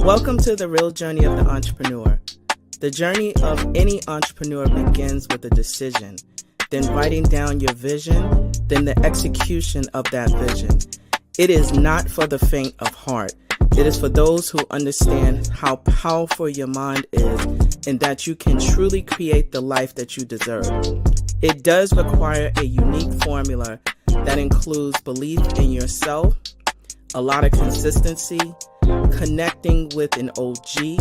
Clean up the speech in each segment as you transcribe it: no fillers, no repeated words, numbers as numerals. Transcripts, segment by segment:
Welcome to the real journey of the entrepreneur. The journey of any entrepreneur begins with a decision, then writing down your vision, then the execution of that vision. It is not for the faint of heart. It is for those who understand how powerful your mind is and that you can truly create the life that you deserve. It does require a unique formula that includes belief in yourself, a lot of consistency, connecting with an OG,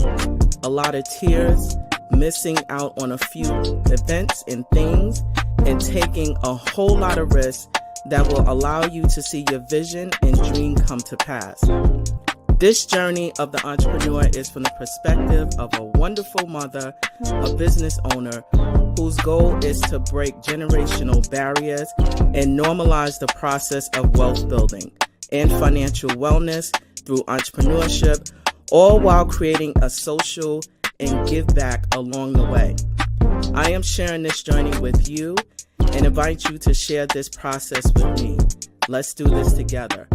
a lot of tears, missing out on a few events and things, and taking a whole lot of risks that will allow you to see your vision and dream come to pass. This journey of the entrepreneur is from the perspective of a wonderful mother, a business owner, whose goal is to break generational barriers and normalize the process of wealth building and financial wellness through entrepreneurship, all while creating a social and give back along the way. I am sharing this journey with you and invite you to share this process with me. Let's do this together.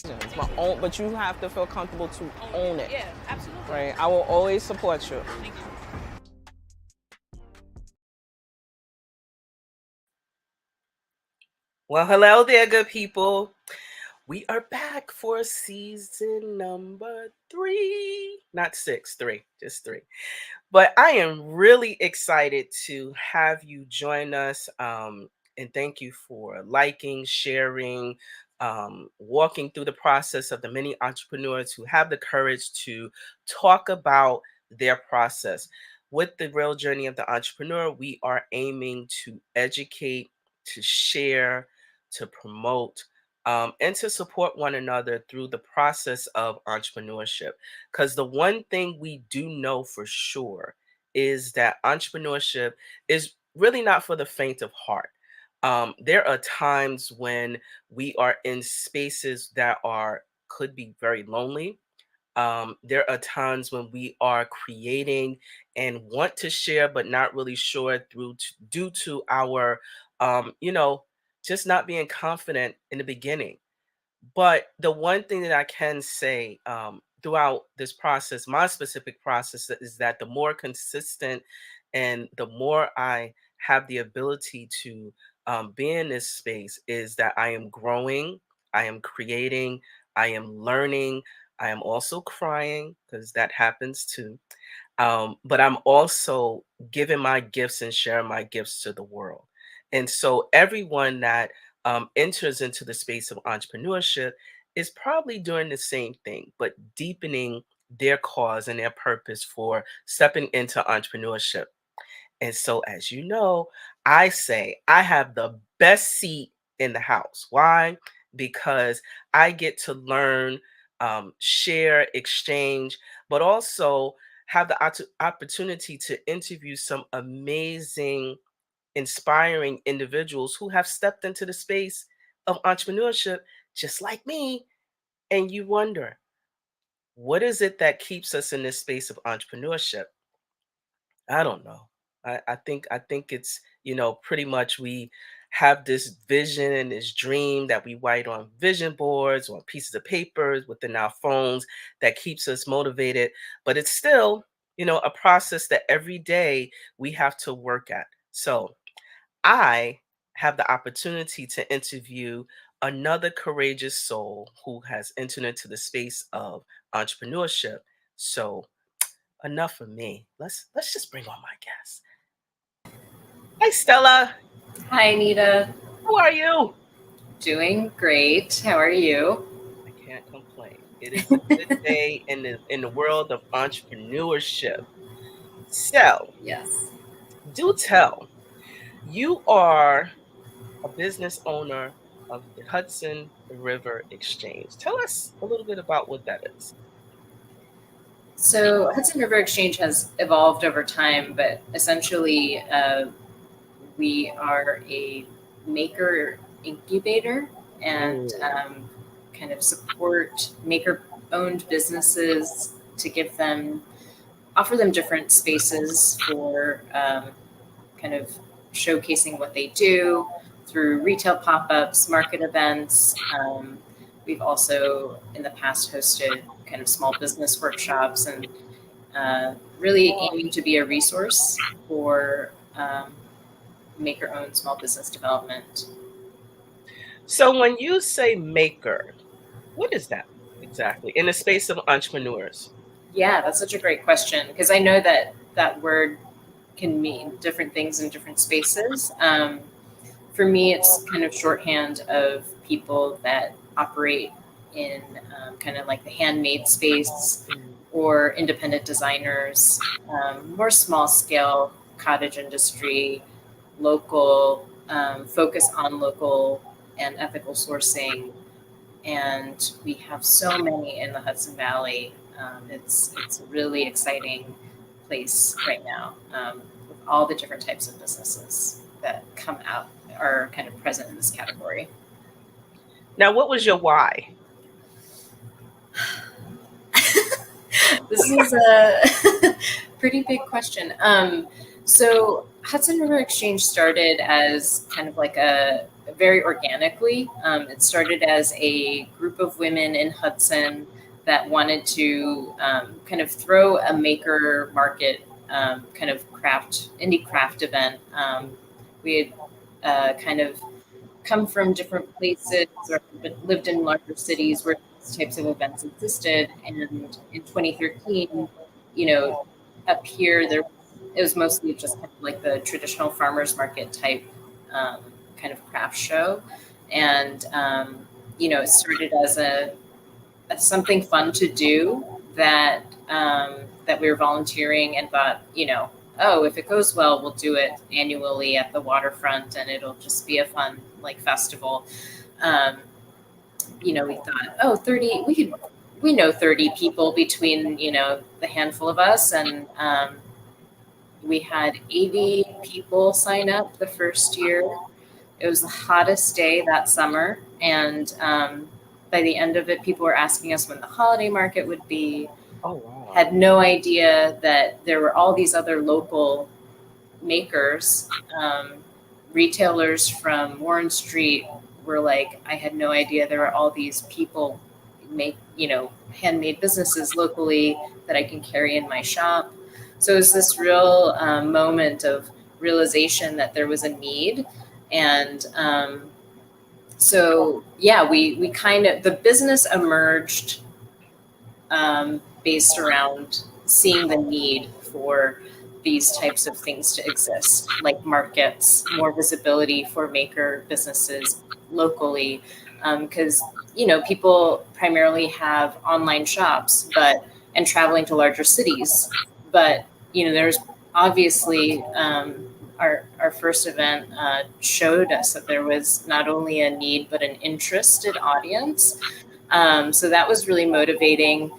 It's my own, but you have to feel comfortable to own it. Yeah, absolutely. Right? I will always support you. Thank you. Well, hello there, good people. We are back for season number 3. Not 6, 3, just 3. But I am really excited to have you join us. And thank you for liking, sharing, walking through the process of the many entrepreneurs who have the courage to talk about their process. With the real journey of the entrepreneur, we are aiming to educate, to share, to promote, and to support one another through the process of entrepreneurship. Because the one thing we do know for sure is that entrepreneurship is really not for the faint of heart. There are times when we are in spaces that could be very lonely. There are times when we are creating and want to share, but not really sure due to our, just not being confident in the beginning. But the one thing that I can say throughout this process, my specific process, is that the more consistent and the more I have the ability to be in this space, is that I am growing, I am creating, I am learning, I am also crying because that happens too. But I'm also giving my gifts and sharing my gifts to the world. And so everyone that enters into the space of entrepreneurship is probably doing the same thing, but deepening their cause and their purpose for stepping into entrepreneurship. And so, as you know, I say I have the best seat in the house. Why? Because I get to learn, share, exchange, but also have the opportunity to interview some amazing, inspiring individuals who have stepped into the space of entrepreneurship just like me. And you wonder, what is it that keeps us in this space of entrepreneurship? I don't know. I think it's, pretty much we have this vision and this dream that we write on vision boards, on pieces of paper, within our phones, that keeps us motivated. But it's still, a process that every day we have to work at. So I have the opportunity to interview another courageous soul who has entered into the space of entrepreneurship. So enough of me. Let's just bring on my guest. Hi, Stella. Hi, Anita. How are you? Doing great. How are you? I can't complain. It is a good day in the world of entrepreneurship. So, Yes. do tell. You are a business owner of the Hudson River Exchange. Tell us a little bit about what that is. So Hudson River Exchange has evolved over time, but essentially we are a maker incubator and kind of support maker-owned businesses to offer them different spaces for kind of showcasing what they do through retail pop-ups, market events. We've also in the past hosted kind of small business workshops, and really aiming to be a resource for maker-owned small business development. So when you say maker, what is that exactly in the space of entrepreneurs? Yeah, that's such a great question, because I know that that word can mean different things in different spaces. For me, it's kind of shorthand of people that operate in kind of like the handmade space, or independent designers, more small scale cottage industry, local, focus on local and ethical sourcing. And we have so many in the Hudson Valley. It's a really exciting place right now, with all the different types of businesses that come out, are kind of present in this category. Now, what was your why? This is a pretty big question. So Hudson River Exchange started as kind of like a very organically. It started as a group of women in Hudson that wanted to kind of throw a maker market, kind of indie craft event. We had kind of come from different places or lived in larger cities where these types of events existed. And in 2013, up here, it was mostly just kind of like the traditional farmers market type kind of craft show. And, it started as something fun to do that that we were volunteering, and thought, oh, if it goes well, we'll do it annually at the waterfront, and it'll just be a fun like festival. We thought, oh, 30, we know 30 people between, the handful of us. And we had 80 people sign up the first year. It was the hottest day that summer. And by the end of it, people were asking us when the holiday market would be. Oh, wow. Had no idea that there were all these other local makers. Retailers from Warren Street were like, I had no idea there were all these people make, handmade businesses locally that I can carry in my shop. So it was this real moment of realization that there was a need. And so, yeah, we kind of, the business emerged based around seeing the need for these types of things to exist, like markets, more visibility for maker businesses locally. Because, people primarily have online shops, and traveling to larger cities. But, there's obviously, our first event showed us that there was not only a need, but an interested audience. So that was really motivating.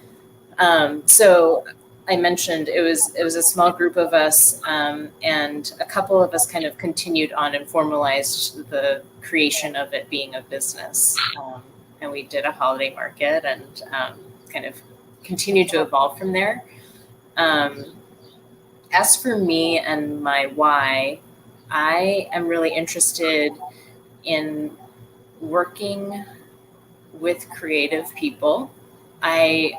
So I mentioned it was a small group of us, and a couple of us kind of continued on and formalized the creation of it being a business. And we did a holiday market, and kind of continued to evolve from there. As for me and my why, I am really interested in working with creative people. I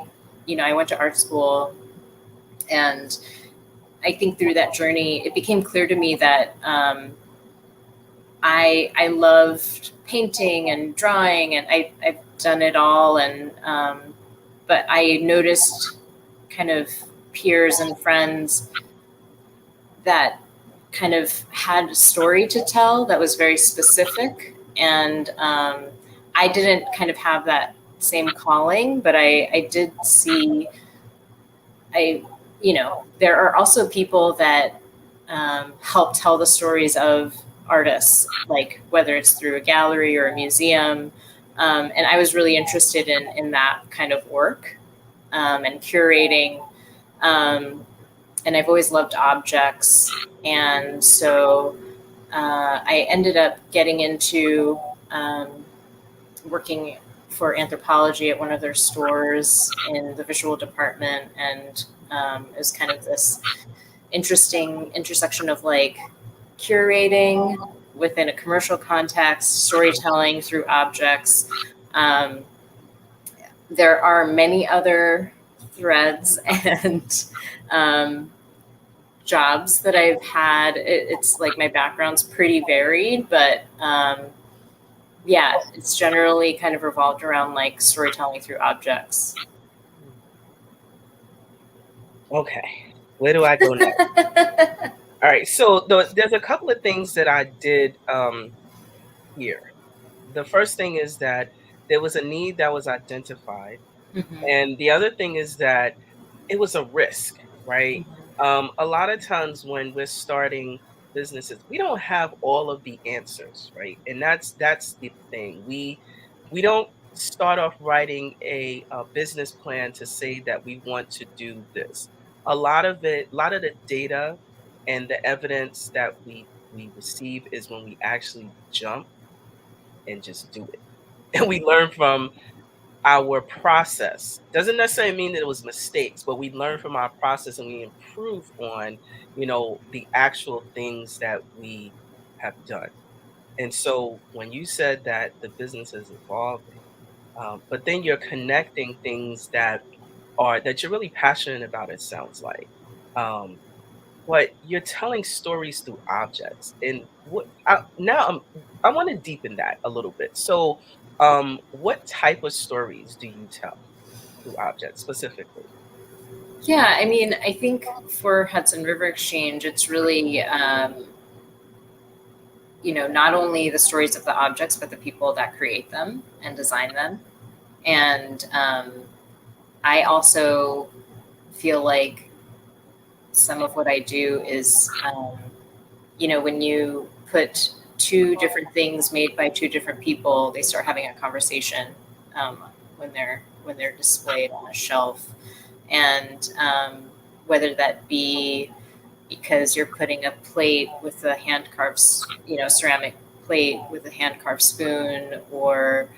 went to art school, and I think through that journey, it became clear to me that I loved painting and drawing, and I've done it all. And but I noticed kind of peers and friends that kind of had a story to tell that was very specific. And I didn't kind of have that same calling, but I did see, there are also people that help tell the stories of artists, like whether it's through a gallery or a museum. And I was really interested in that kind of work, and curating. And I've always loved objects. And so I ended up getting into working for anthropology at one of their stores in the visual department. And it was kind of this interesting intersection of like curating within a commercial context, storytelling through objects. there are many other threads and jobs that I've had. It's like my background's pretty varied, but yeah, it's generally kind of revolved around like storytelling through objects. Okay, where do I go next? All right, so there's a couple of things that I did here. The first thing is that there was a need that was identified, Mm-hmm. and the other thing is that it was a risk, right? A lot of times when we're starting businesses, we don't have all of the answers, right? And that's the thing. We don't start off writing a business plan to say that we want to do this. A lot of the data and the evidence that we receive is when we actually jump and just do it. And we learn from our process. Doesn't necessarily mean that it was mistakes, but we learn from our process and we improve on, the actual things that we have done. And so when you said that the business is evolving, but then you're connecting things that you're really passionate about, it sounds like. But you're telling stories through objects. And I want to deepen that a little bit. So what type of stories do you tell through objects specifically? Yeah, I mean, I think for Hudson River Exchange, it's really, not only the stories of the objects, but the people that create them and design them. And I also feel like some of what I do is, when you put two different things made by two different people, they start having a conversation um, when they're displayed on a shelf, and whether that be because you're putting a plate with a hand carved, ceramic plate with a hand carved spoon, or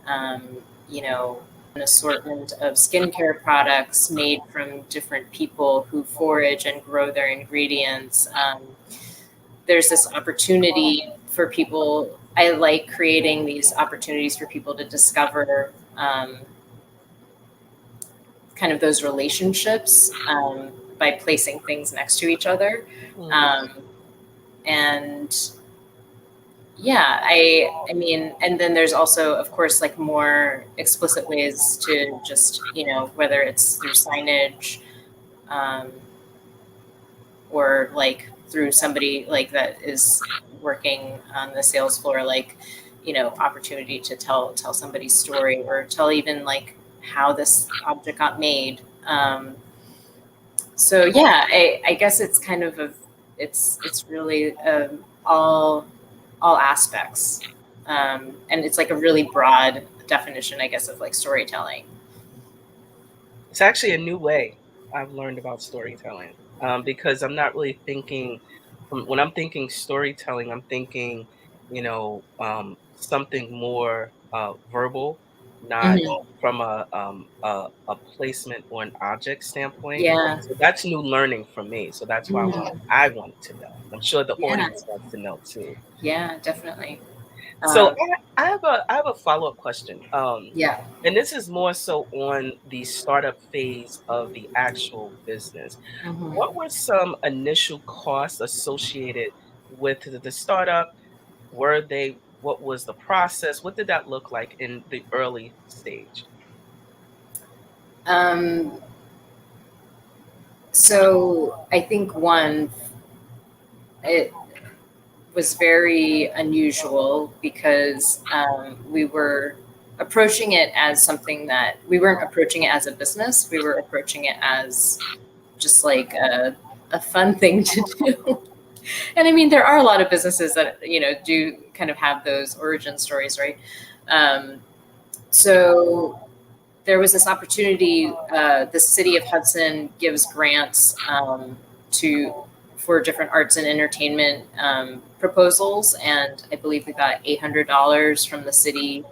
um, you know, an assortment of skincare products made from different people who forage and grow their ingredients. There's this opportunity for people. I like creating these opportunities for people to discover kind of those relationships by placing things next to each other. Mhm. Um, and yeah, I mean, and then there's also, of course, like more explicit ways to just, whether it's through signage, um, or like through somebody like that is working on the sales floor, like, opportunity to tell somebody's story, or tell even like how this object got made. So yeah, I guess it's kind of it's really all aspects, and it's like a really broad definition, I guess, of like storytelling. It's actually a new way I've learned about storytelling, because I'm not really thinking when I'm thinking storytelling, I'm thinking, something more verbal, not Hmm. from a placement or an object standpoint. Yeah. So that's new learning for me. So that's why Mhm. I wanted to know. I'm sure the Yeah. audience wants to know too. Yeah, definitely. So Um, I have a follow-up question. yeah. And this is more so on the startup phase of the actual business. Hmm. What were some initial costs associated with the startup? What was the process? What did that look like in the early stage? Um, so I think one, it was very unusual because we were approaching it as something that we weren't approaching it as a business. We were approaching it as just like a fun thing to do. And I mean, there are a lot of businesses that, do kind of have those origin stories, right? Um, so there was this opportunity. The city of Hudson gives grants to for different arts and entertainment proposals, and I believe we got $800 from the city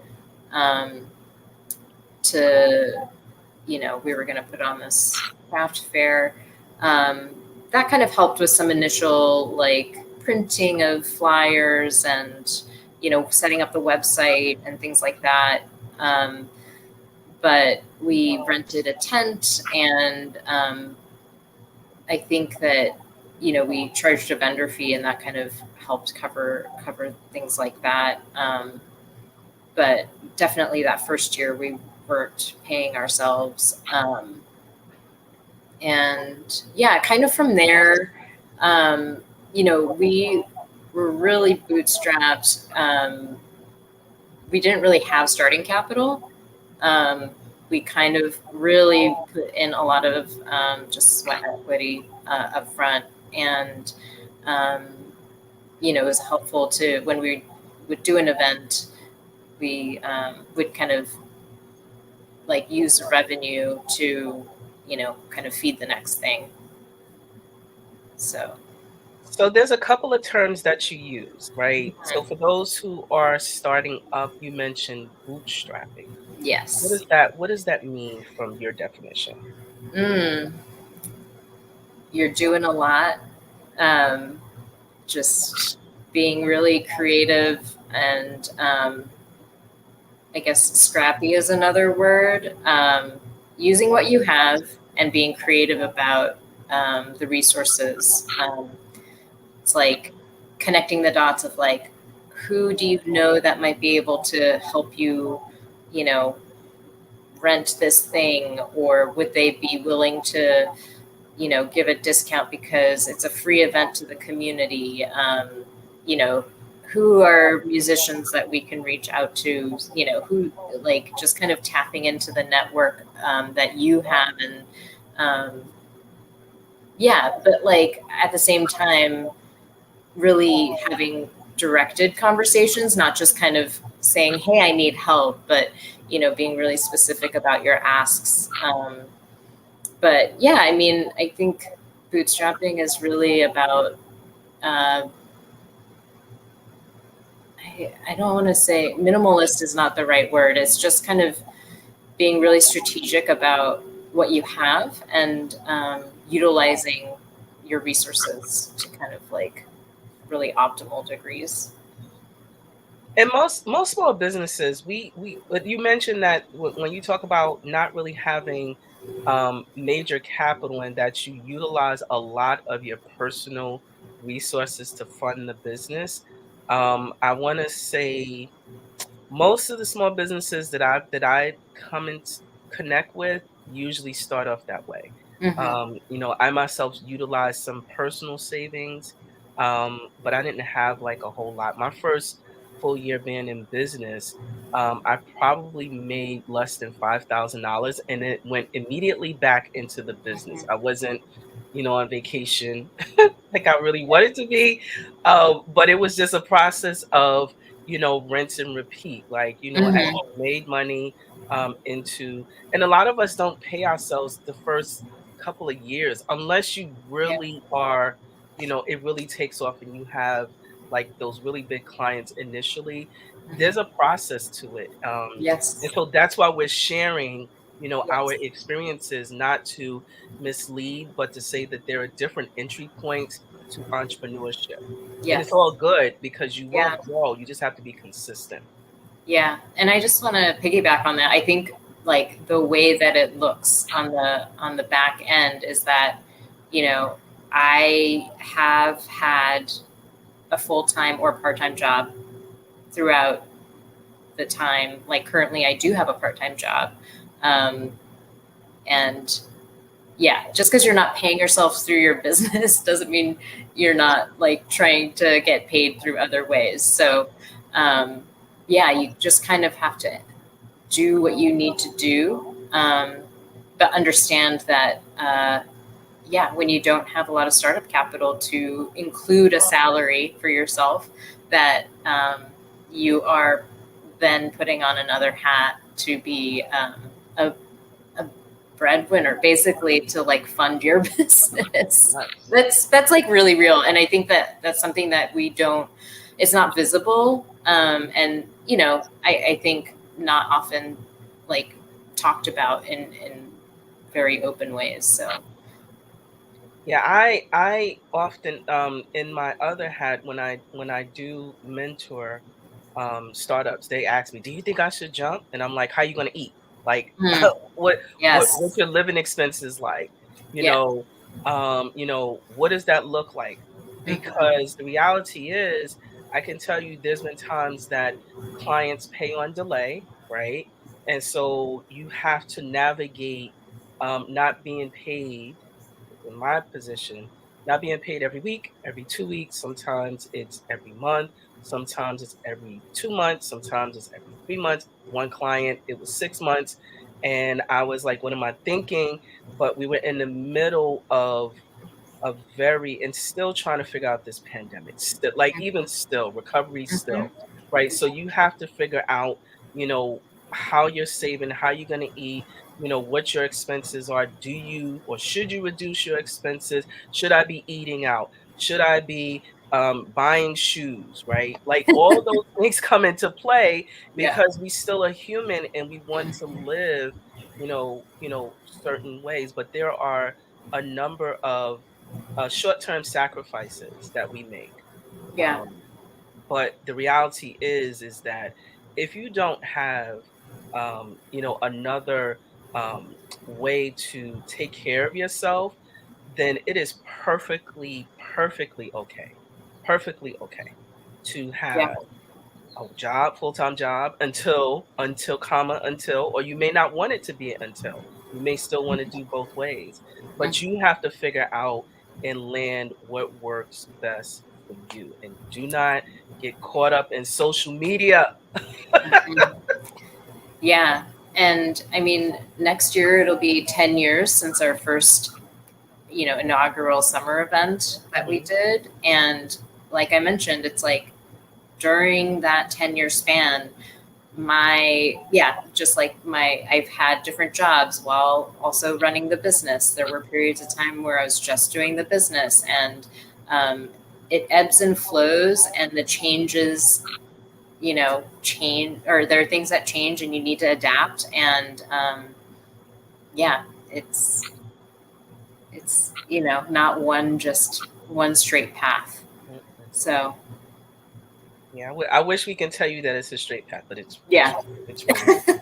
um, to, we were going to put on this craft fair. Um, that kind of helped with some initial like printing of flyers and, setting up the website and things like that. Um, but we rented a tent, and I think that we charged a vendor fee, and that kind of helped cover things like that. But definitely that first year we weren't paying ourselves, and yeah, kind of from there, we were really bootstrapped. We didn't really have starting capital. We kind of really put in a lot of just sweat equity up front, and um, it was helpful to when we would do an event, we would kind of like use the revenue to kind of feed the next thing. So So there's a couple of terms that you use, right? So for those who are starting up, you mentioned bootstrapping. yes. What does that mean from your definition? mm, you're doing a lot, um, just being really creative, and I guess scrappy is another word. Using what you have and being creative about the resources. It's like connecting the dots of like, who do you know that might be able to help you, you know, rent this thing, or would they be willing to, give a discount because it's a free event to the community? You know, who are musicians that we can reach out to? Who, like, just kind of tapping into the network that you have, and yeah, but like at the same time, really having directed conversations, not just kind of saying, "Hey, I need help," but being really specific about your asks. But yeah, I mean, I think bootstrapping is really about. Uh, I don't want to say minimalist is not the right word. It's just kind of being really strategic about what you have, and utilizing your resources to kind of like really optimal degrees. And most small businesses, but you mentioned that when you talk about not really having major capital and that you utilize a lot of your personal resources to fund the business, I want to say most of the small businesses that I come and connect with usually start off that way. Mm-hmm. I myself utilize some personal savings, but I didn't have like a whole lot. My first full year being in business, I probably made less than $5,000, and it went immediately back into the business. Mm-hmm. I wasn't, on vacation like I really wanted to be, but it was just a process of rinse and repeat. Like, as Mm-hmm. you made money into, and a lot of us don't pay ourselves the first couple of years unless you Yeah. really are, it really takes off and you have like those really big clients initially. There's a Mm-hmm. process to it. And Yes. so that's why we're sharing, our Yes. experiences, not to mislead, but to say that there are different entry points to entrepreneurship. And it's Yes. all good because you will Yeah. grow. You just have to be consistent. Yeah. And I just want to piggyback on that. I think like the way that it looks on the back end is that, you know, I have had a full-time or part-time job throughout the time. Like currently I do have a part-time job. Um, and yeah, just because you're not paying yourself through your business doesn't mean you're not like trying to get paid through other ways. So, yeah, you just kind of have to do what you need to do, but understand that, yeah, when you don't have a lot of startup capital to include a salary for yourself, that you are then putting on another hat to be a breadwinner, basically, to like fund your business. Nice. That's like really real, and I think that that's something that we don't. It's not visible, and I think not often like talked about in very open ways. So. Yeah, I often in my other hat when I do mentor startups, they ask me, "Do you think I should jump?" And I'm like, "How you going to eat?" Like, Mm. what's Yes. your living expenses like? You Yeah. know, what does that look like? Hmm. Because the reality is, I can tell you there's been times that clients pay on delay, right? And so you have to navigate not being paid in my position, not being paid every week, every 2 weeks. Sometimes it's every month. Sometimes it's every 2 months. Sometimes it's every 3 months. One client, it was 6 months. And I was like, what am I thinking? But we were in the middle of a very, and still trying to figure out this pandemic. Still, like, even still, recovery Hmm. still, right? So you have to figure out, you know, how you're saving, how you're going to eat, what your expenses are. Do you or should you reduce your expenses? Should I be eating out? Should I be buying shoes, right? Like, all of those things come into play Yeah. because we still are human and we want to live, certain ways. But there are a number of short-term sacrifices that we make. Yeah. But the reality is that if you don't have, another way to take care of yourself, then it is perfectly okay, perfectly okay to Yeah. have a job, full-time job until, or you may not want it to be until. You may still want to do both ways, but Mhm. you have to figure out and land what works best for you. And do not get caught up in social media. Mhm. Yeah. And I mean, next year it'll be 10 years since our first, inaugural summer event that we Mhm. did. And like I mentioned, it's like during that 10-year span, just like I've had different jobs while also running the business. There were periods of time where I was just doing the business, and um, it ebbs and flows, and the changes, change, or there are things that change and you need to adapt. And yeah, it's not just one straight path. Mm-mm. So Yeah, I wish we can tell you that it's a straight path, but yeah. it's really not.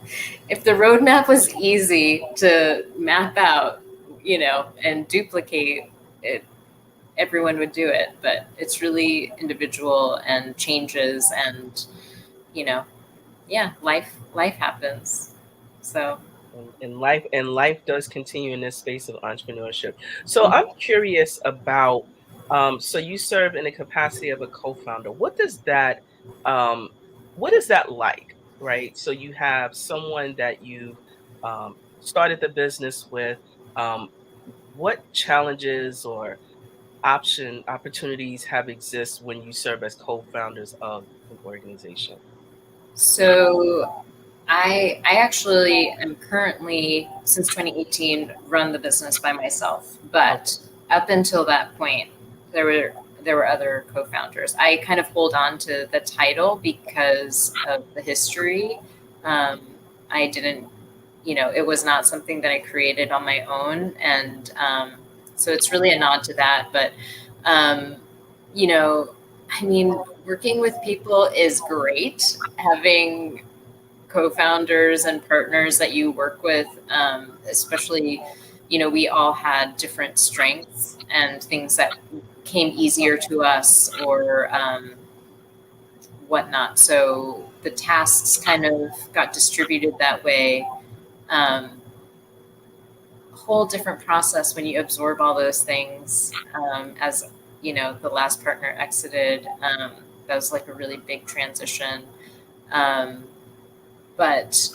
If the roadmap was easy to map out, and duplicate it, everyone would do it. But it's really individual and changes, and you know, yeah, life happens. So And life does continue in this space of entrepreneurship. So I'm mhm. curious about, so you serve in the capacity of a co-founder. Um what is that like, right? So you have someone that you've started the business with. What challenges or opportunities have exist when you serve as co-founders of an organization? So I actually am currently, since 2018, run the business by myself. But Okay. up until that point, there were there were other co-founders. I kind of hold on to the title because of the history. Um, I didn't, it was not something that I created on my own, and so it's really a nod to that. But um, you know, I mean, working with people is great. Having co-founders and partners that you work with, especially, we all had different strengths and things that came easier to us, or whatnot. So the tasks kind of got distributed that way. Um, Whole different process when you absorb all those things. As the last partner exited, that was like a really big transition. Um, But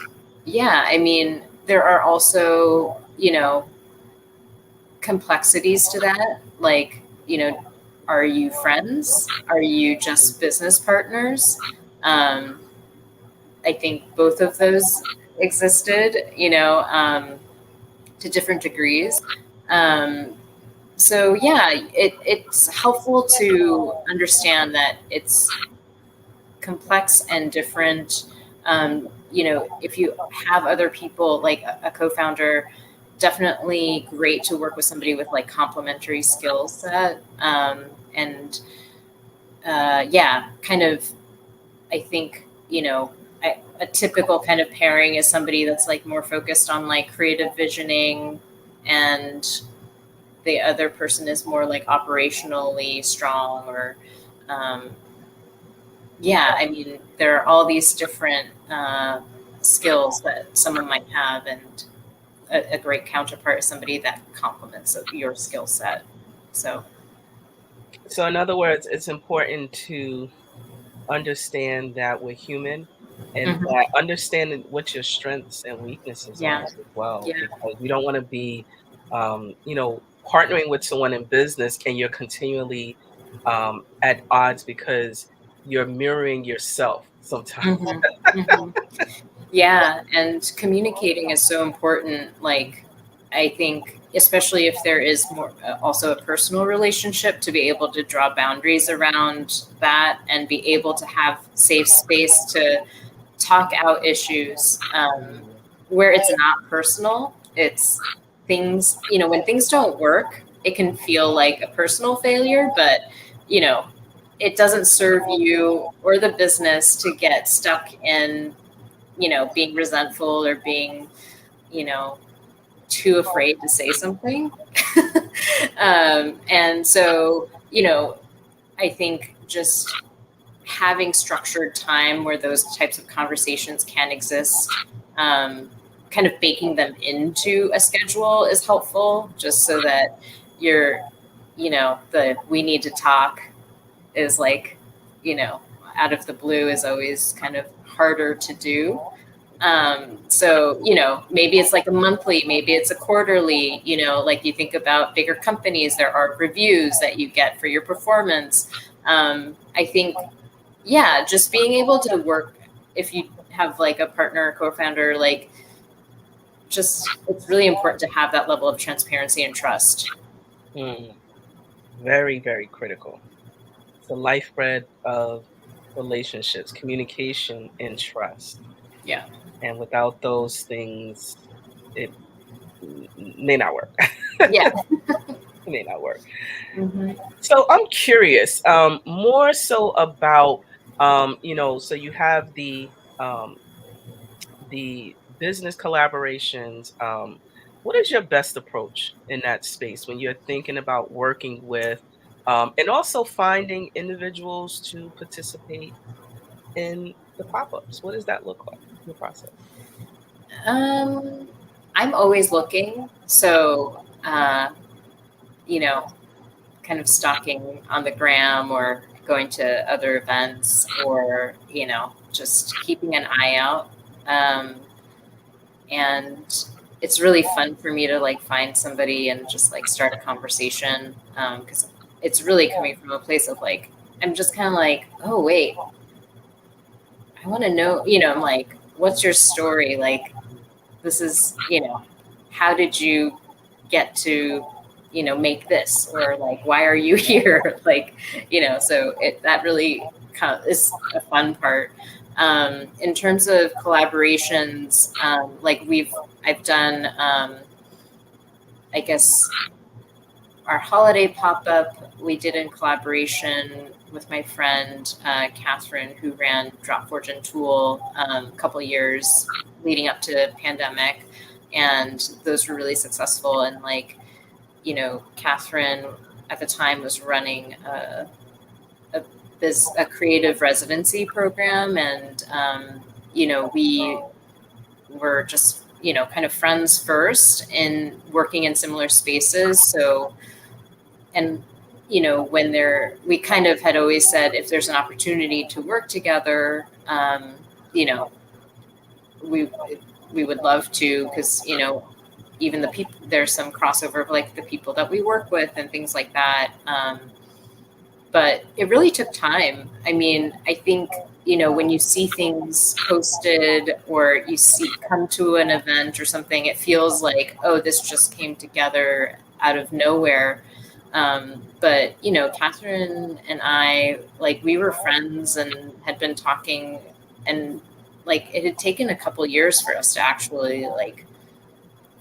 yeah, I mean, there are also, complexities to that. Like, are you friends? Are you just business partners? Um, I think both of those existed, to different degrees. Um, so yeah, it's helpful to understand that it's complex and different. If you have other people, like a co-founder, definitely great to work with somebody with like complementary skill set. And yeah, kind of, I think, a typical kind of pairing is somebody that's like more focused on like creative visioning, and the other person is more like operationally strong, or yeah, I mean, there are all these different skills that someone might have, and a great counterpart is somebody that complements your skill set. So in other words, it's important to understand that we're human, and mhm. that understanding what your strengths and weaknesses are Yeah, as well, yeah, because we don't want to be, partnering with someone in business and you're continually at odds because you're mirroring yourself sometimes. hmm hmm yeah. And communicating is so important. Like, I think, especially if there is more also a personal relationship, to be able to draw boundaries around that and be able to have safe space to talk out issues, Mm, where it's not personal. It's things, when things don't work, it can feel like a personal failure, but, you know, it doesn't serve you or the business to get stuck in, being resentful or being, you know, too afraid to say something. And so, I think just having structured time where those types of conversations can exist, um, kind of baking them into a schedule is helpful, just so that you're, the we need to talk is like, you know, out of the blue is always kind of harder to do. So, maybe it's like a monthly, maybe it's a quarterly, like you think about bigger companies, there are reviews that you get for your performance. I think, yeah, just being able to work, if you have like a partner or co-founder, like, just, it's really important to have that level of transparency and trust. mm, very, very critical. It's the lifeblood of relationships, communication and trust. Yeah. And without those things, it may not work. Yeah. It may not work. hmm So I'm curious, more so about, so you have the business collaborations. What is your best approach in that space when you're thinking about working with, and also finding individuals to participate in the pop-ups? What does that look like in the process? um, I'm always looking, so you know kind of stalking on the gram, or going to other events, or just keeping an eye out. Um, and it's really fun for me to like find somebody and just like start a conversation, because it's really coming from a place of like, I'm just kind of like, oh wait, I want to know, I'm like, what's your story, like, this is, how did you get to, make this, or like, why are you here? Like, so that really kind of is a fun part. In terms of collaborations, like I've done, I guess, our holiday pop-up we did in collaboration with my friend Catherine, who ran Dropforge and Tool, a couple years leading up to pandemic, and those were really successful. And like, Catherine at the time was running a, a creative residency program, and we were just kind of friends first in working in similar spaces. So, and when we kind of had always said, if there's an opportunity to work together, you know we we would love to, because even the people, there's some crossover of like the people that we work with and things like that. But it really took time. I mean, I think, when you see things posted, or you see come to an event or something, it feels like, oh, this just came together out of nowhere. But Catherine and I, like, we were friends and had been talking, and like it had taken a couple years for us to actually like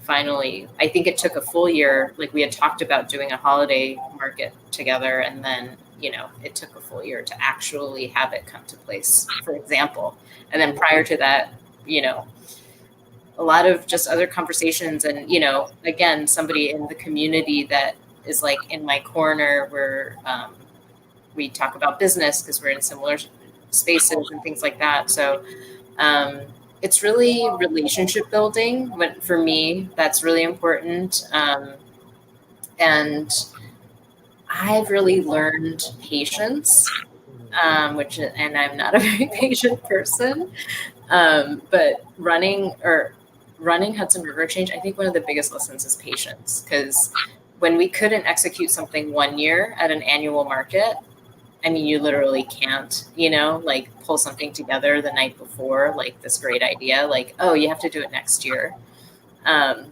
finally, I think it took a full year. Like, we had talked about doing a holiday market together, and then it took a full year to actually have it come to place, for example. And then prior to that, a lot of just other conversations, and again, somebody in the community that is like in my corner where we talk about business because we're in similar spaces and things like that. So it's really relationship building. But for me, that's really important. And I've really learned patience, and I'm not a very patient person. But running Hudson River Exchange, I think one of the biggest lessons is patience, because when we couldn't execute something 1 year at an annual market, I mean, you literally can't, like pull something together the night before, like this great idea, like, oh, you have to do it next year. At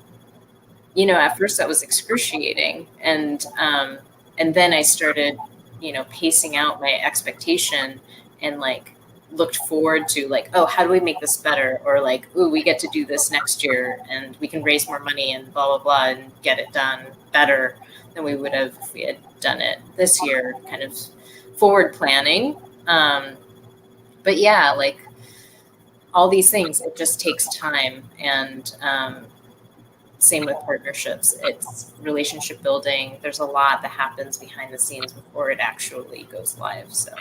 first that was excruciating. And then I started, pacing out my expectation and like looked forward to like, oh, how do we make this better? Or like, ooh, we get to do this next year and we can raise more money and blah, blah, blah, and get it done better than we would have if we had done it this year, kind of forward planning. But yeah, like all these things, it just takes time. And same with partnerships. It's relationship building. There's a lot that happens behind the scenes before it actually goes live. So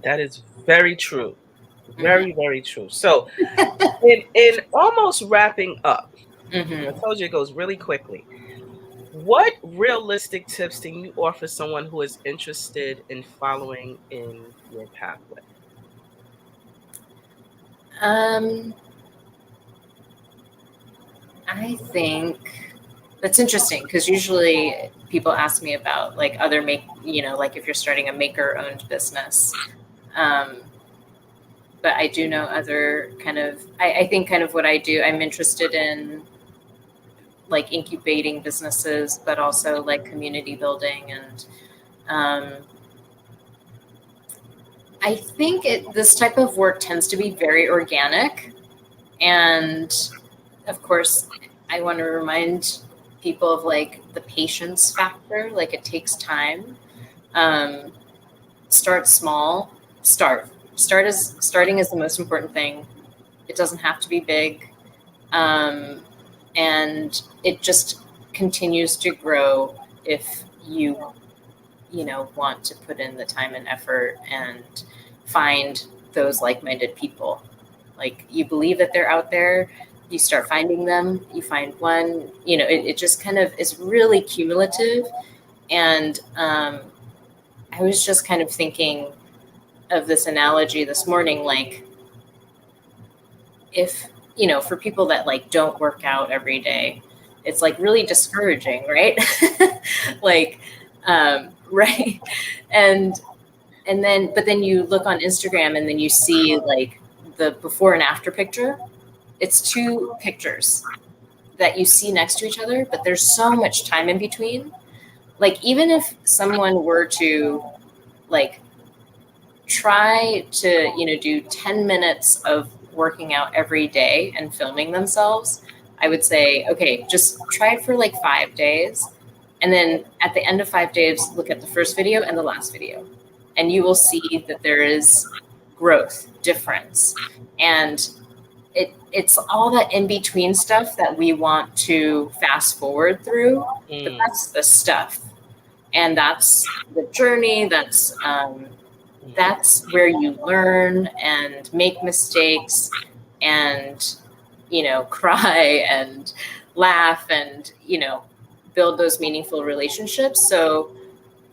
that is very true. Very, very true. So in almost wrapping up, I told you it goes really quickly. What realistic tips can you offer someone who is interested in following in your pathway? I think that's interesting, because usually people ask me about like other like if you're starting a maker-owned business. But I do know other kind of, I think kind of what I do, I'm interested in like incubating businesses, but also like community building. And I think this type of work tends to be very organic. And of course, I want to remind people of like the patience factor. Like it takes time. Start small. Starting is the most important thing. It doesn't have to be big. And it just continues to grow if you want to put in the time and effort and find those like-minded people. Like you believe that they're out there, you start finding them, you find one, it just kind of is really cumulative. And I was just kind of thinking of this analogy this morning, like if, for people that like don't work out every day, it's like really discouraging, right? Like, right. But then you look on Instagram and then you see like the before and after picture. It's two pictures that you see next to each other, but there's so much time in between. Like even if someone were to like try to, do 10 minutes of working out every day and filming themselves, I would say, okay, just try it for like 5 days. And then at the end of 5 days, look at the first video and the last video. And you will see that there is growth, difference. And it's all that in-between stuff that we want to fast forward through. But that's the stuff. And that's the journey. That's where you learn and make mistakes and, cry and laugh and, build those meaningful relationships. So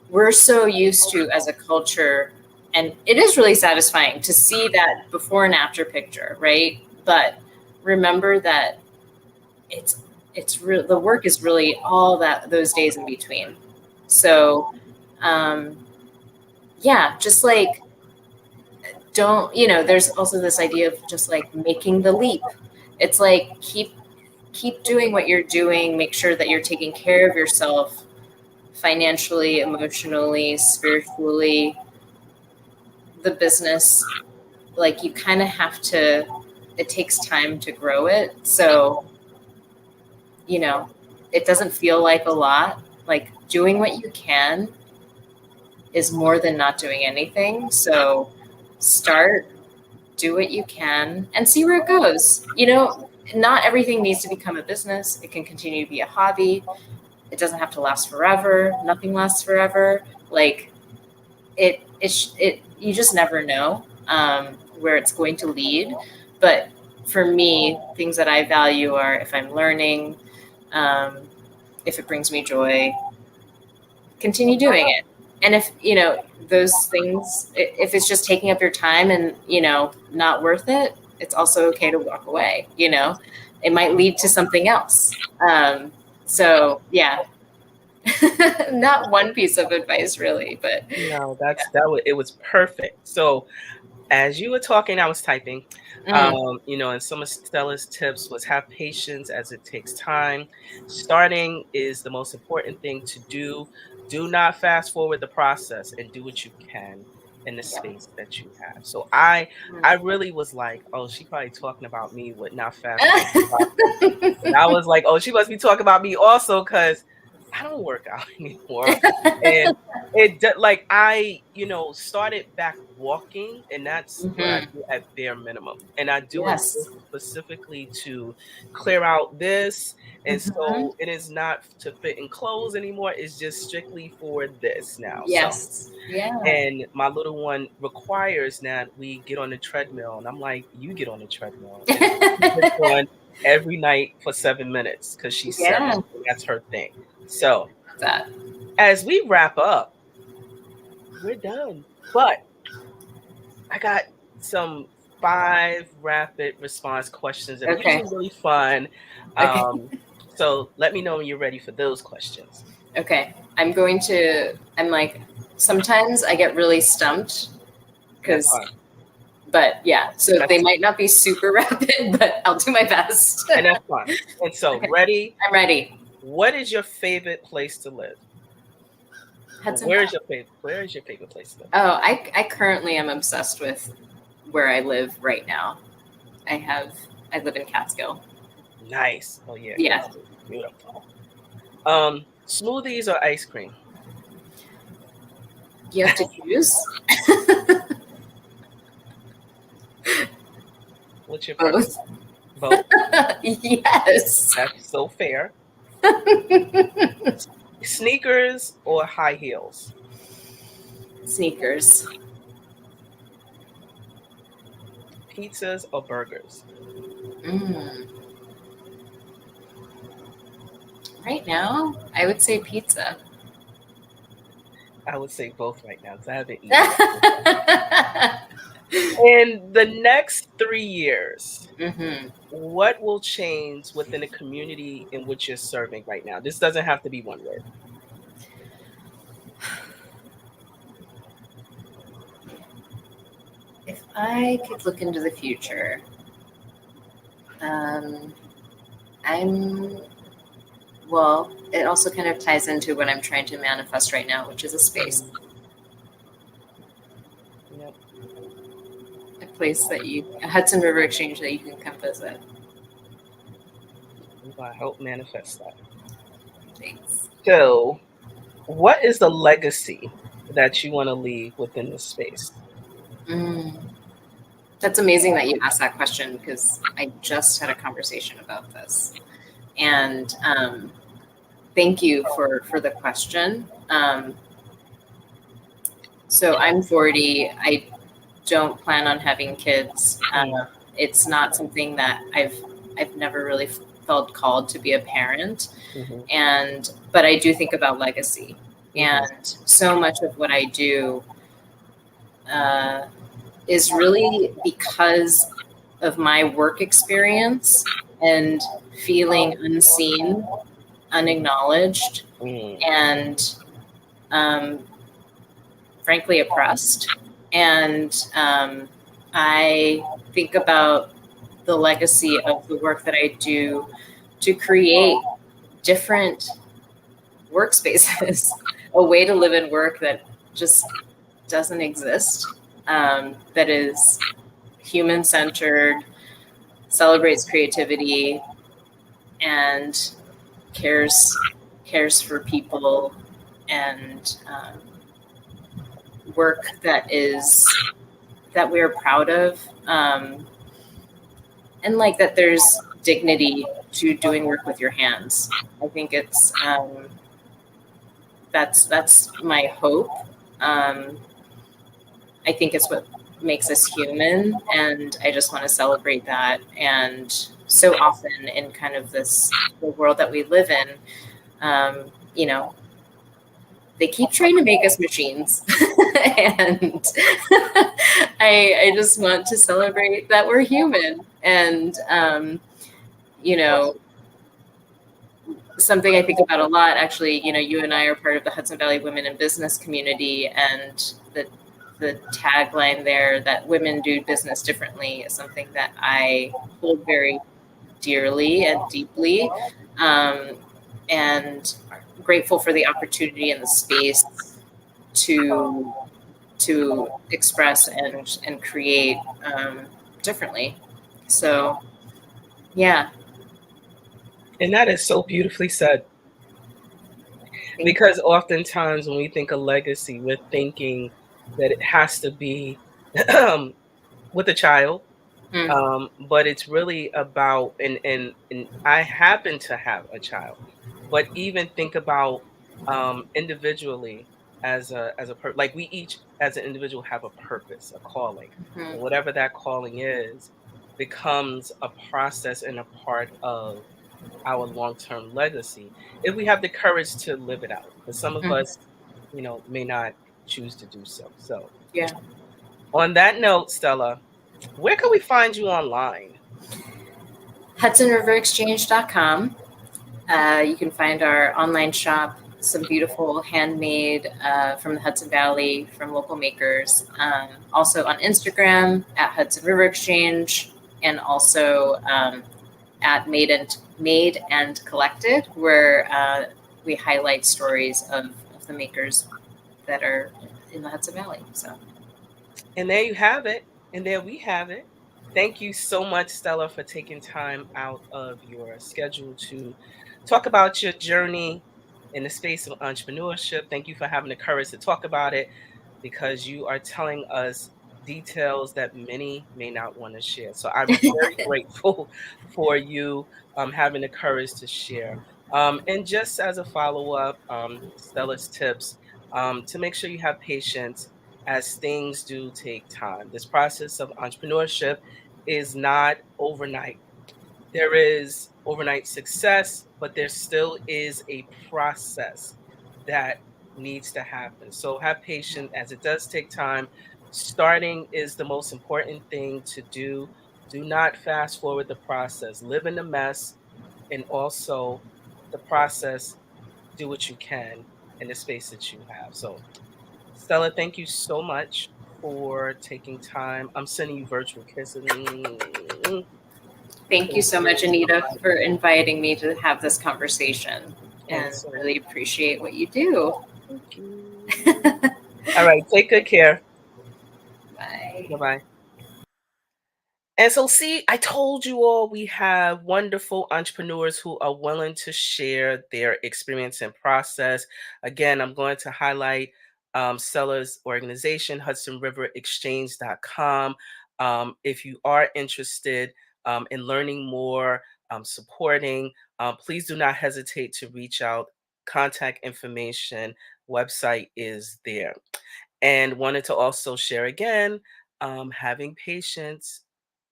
we're so used to, as a culture, and it is really satisfying to see that before and after picture, right? But remember that it's real. The work is really all those days in between. So, yeah, just like don't, there's also this idea of just like making the leap. It's like keep doing what you're doing. Make sure that you're taking care of yourself financially, emotionally, spiritually. The business, like you kind of have to, it takes time to grow it. So, it doesn't feel like a lot, like doing what you can is more than not doing anything. So start, do what you can, and see where it goes. You know, not everything needs to become a business. It can continue to be a hobby. It doesn't have to last forever. Nothing lasts forever. Like you just never know where it's going to lead. But for me, things that I value are if I'm learning, if it brings me joy, continue doing it. And if, you know, those things, if it's just taking up your time and, you know, not worth it, it's also okay to walk away. You know, it might lead to something else. So yeah, not one piece of advice really, but No, it was perfect. So as you were talking, I was typing. You know, and some of Stella's tips was have patience as it takes time. Starting is the most important thing to do. Do not fast forward the process and do what you can in the yeah. space that you have. So I really was like, oh, she probably talking about me with not fast forward the process. And I was like, oh, she must be talking about me also because I don't work out anymore. And like I, you know, started back walking, and that's what I do at bare minimum. And I do it Yes. specifically to clear out this. And Mhm. so it is not to fit in clothes anymore. It's just strictly for this now. So Yes. Yeah. and my little one requires that we get on the treadmill. And I'm like, you get on the treadmill. And she gets on every night for 7 minutes because she's 7. Yeah. And that's her thing. So That. as we wrap up, we're done. But I got some 5 rapid response questions that are Okay. usually really fun. Okay. So let me know when you're ready for those questions. Okay. I'm like, sometimes I get really stumped That's because, fine. but yeah, so they That's, might not be super rapid, but I'll do my best. and that's fine. And so, Okay. ready? I'm ready. What is your favorite place to live? Hudson Where is Valley. your favorite? Where is your favorite place to live? Oh, I currently am obsessed with where I live right now. I live in Catskill. Nice. Oh yeah, Yeah. Catskill is beautiful. Smoothies or ice cream? You have to choose What's your both. preference? Both. Yes. That's so fair. Sneakers or high heels? Sneakers. Pizzas or burgers? Mm. Right now, I would say pizza. I would say both right now because I haven't eaten. In the next 3 years, what will change within the community in which you're serving right now? This doesn't have to be one word. If I could look into the future, well, it also kind of ties into what I'm trying to manifest right now, which is a space. Yep. A place a Hudson River Exchange that you can come visit. I hope manifest that. Thanks. So, what is the legacy that you want to leave within this space? That's amazing that you asked that question because I just had a conversation about this. And thank you for the question. So I'm 40. I don't plan on having kids. It's not something that I've never really felt called to be a parent. But I do think about legacy. And so much of what I do is really because of my work experience and feeling unseen, unacknowledged, and frankly oppressed. And I think about the legacy of the work that I do to create different workspaces, a way to live and work that just doesn't exist, that is human-centered, celebrates creativity, and cares for people, and work that we're proud of, and like that there's dignity to doing work with your hands. I think that's my hope. Um, I think it's what makes us human, and I just want to celebrate that. And so often in kind of the world that we live in, um, you know, they keep trying to make us machines, and I just want to celebrate that we're human. And you know, something I think about a lot, actually, you and I are part of the Hudson Valley Women in Business community, and the tagline there, that women do business differently, is something that I hold very dearly and deeply, and grateful for the opportunity and the space to express and create differently. So yeah. And that is so beautifully said. Because oftentimes when we think of legacy, we're thinking that it has to be with a child. Mm, But it's really about, and I happen to have a child, but even think about individually like we each as an individual have a purpose, a calling, mhm, and whatever that calling is becomes a process and a part of our long-term legacy if we have the courage to live it out. But some of mhm. us, may not choose to do so. So, Yeah. on that note, Stella, where can we find you online? HudsonRiverExchange.com. You can find our online shop, some beautiful handmade from the Hudson Valley from local makers. Also on Instagram at Hudson River Exchange, and also at Made and Collected, where we highlight stories of the makers that are in the Hudson Valley. So And there you have it. And there we have it. Thank you so much, Stella, for taking time out of your schedule to talk about your journey in the space of entrepreneurship. Thank you for having the courage to talk about it because you are telling us details that many may not want to share. So I'm very grateful for you having the courage to share. And just as a follow up, Stella's tips to make sure you have patience as things do take time. This process of entrepreneurship is not overnight. There is overnight success, but there still is a process that needs to happen. So have patience as it does take time. Starting is the most important thing to do. Do not fast forward the process. Live in the mess, and also the process, do what you can in the space that you have. So Stella, thank you so much for taking time. I'm sending you virtual kisses. thank you so much, Anita, Bye. for inviting me to have this conversation, and Awesome. really appreciate what you do. Thank you. All right. Take good care. Bye Bye. bye. And so, see, I told you all we have wonderful entrepreneurs who are willing to share their experience and process. Again, I'm going to highlight Stella's organization, HudsonRiverExchange.com. If you are interested in learning more, supporting, please do not hesitate to reach out. Contact information, website is there. And wanted to also share again, having patience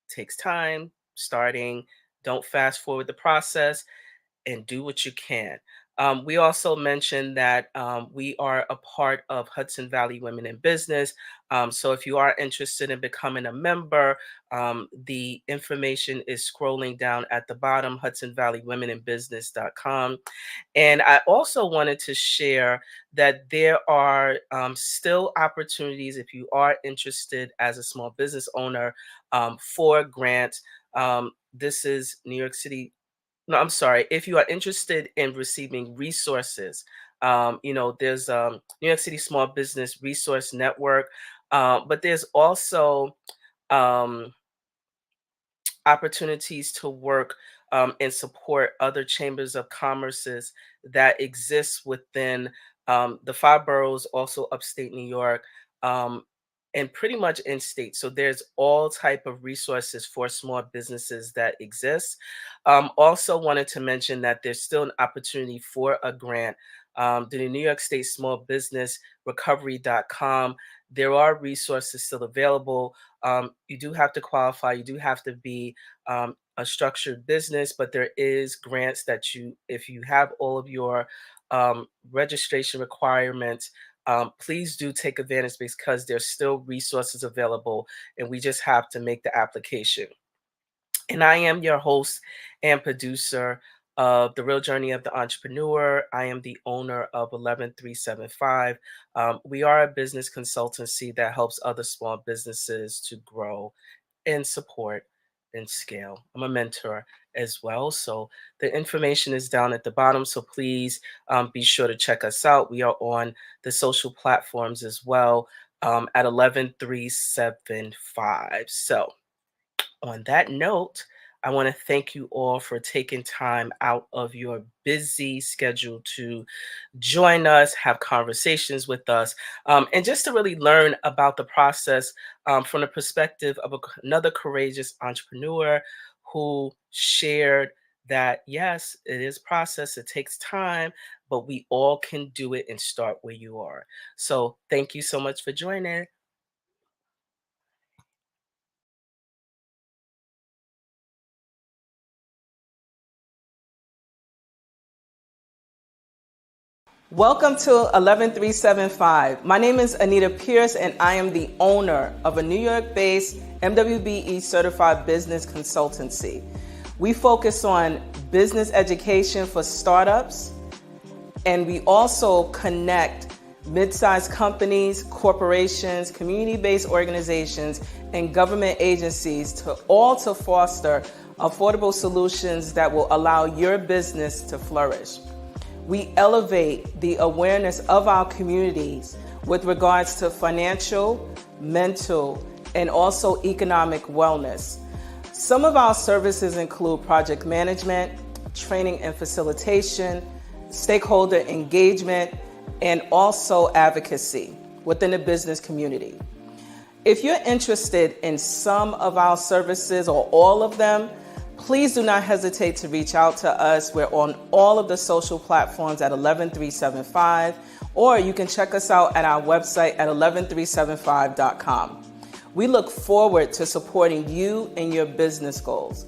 takes time. Starting, don't fast forward the process, and do what you can. We also mentioned that we are a part of Hudson Valley Women in Business. So if you are interested in becoming a member, the information is scrolling down at the bottom, hudsonvalleywomeninbusiness.com. And I also wanted to share that there are still opportunities if you are interested as a small business owner for grants. This is New York City. No, I'm sorry. If you are interested in receiving resources, there's New York City Small Business Resource Network, but there's also um, opportunities to work and support other chambers of commerces that exist within the five boroughs, also upstate New York. um, and pretty much in state. So there's all type of resources for small businesses that exist. Also wanted to mention that there's still an opportunity for a grant. The New York State Small Business Recovery.com. There are resources still available. You do have to qualify. You do have to be a structured business, but there is grants that if you have all of your registration requirements, please do take advantage because there's still resources available and we just have to make the application. And I am your host and producer of The Real Journey of the Entrepreneur. I am the owner of 11375. We are a business consultancy that helps other small businesses to grow and support and scale. I'm a mentor as well. So the information is down at the bottom. So please be sure to check us out. We are on the social platforms as well at 11375. So on that note, I want to thank you all for taking time out of your busy schedule to join us, have conversations with us, and just to really learn about the process from the perspective of another courageous entrepreneur who shared that, yes, it is process, it takes time, but we all can do it and start where you are. So thank you so much for joining. Welcome to 11375. My name is Anita Pierce, and I am the owner of a New York-based MWBE certified business consultancy. We focus on business education for startups, and we also connect mid-sized companies, corporations, community-based organizations, and government agencies to foster affordable solutions that will allow your business to flourish. We elevate the awareness of our communities with regards to financial, mental, and also economic wellness. Some of our services include project management, training and facilitation, stakeholder engagement, and also advocacy within the business community. If you're interested in some of our services or all of them, please do not hesitate to reach out to us. We're on all of the social platforms at 11375, or you can check us out at our website at 11375.com. We look forward to supporting you and your business goals.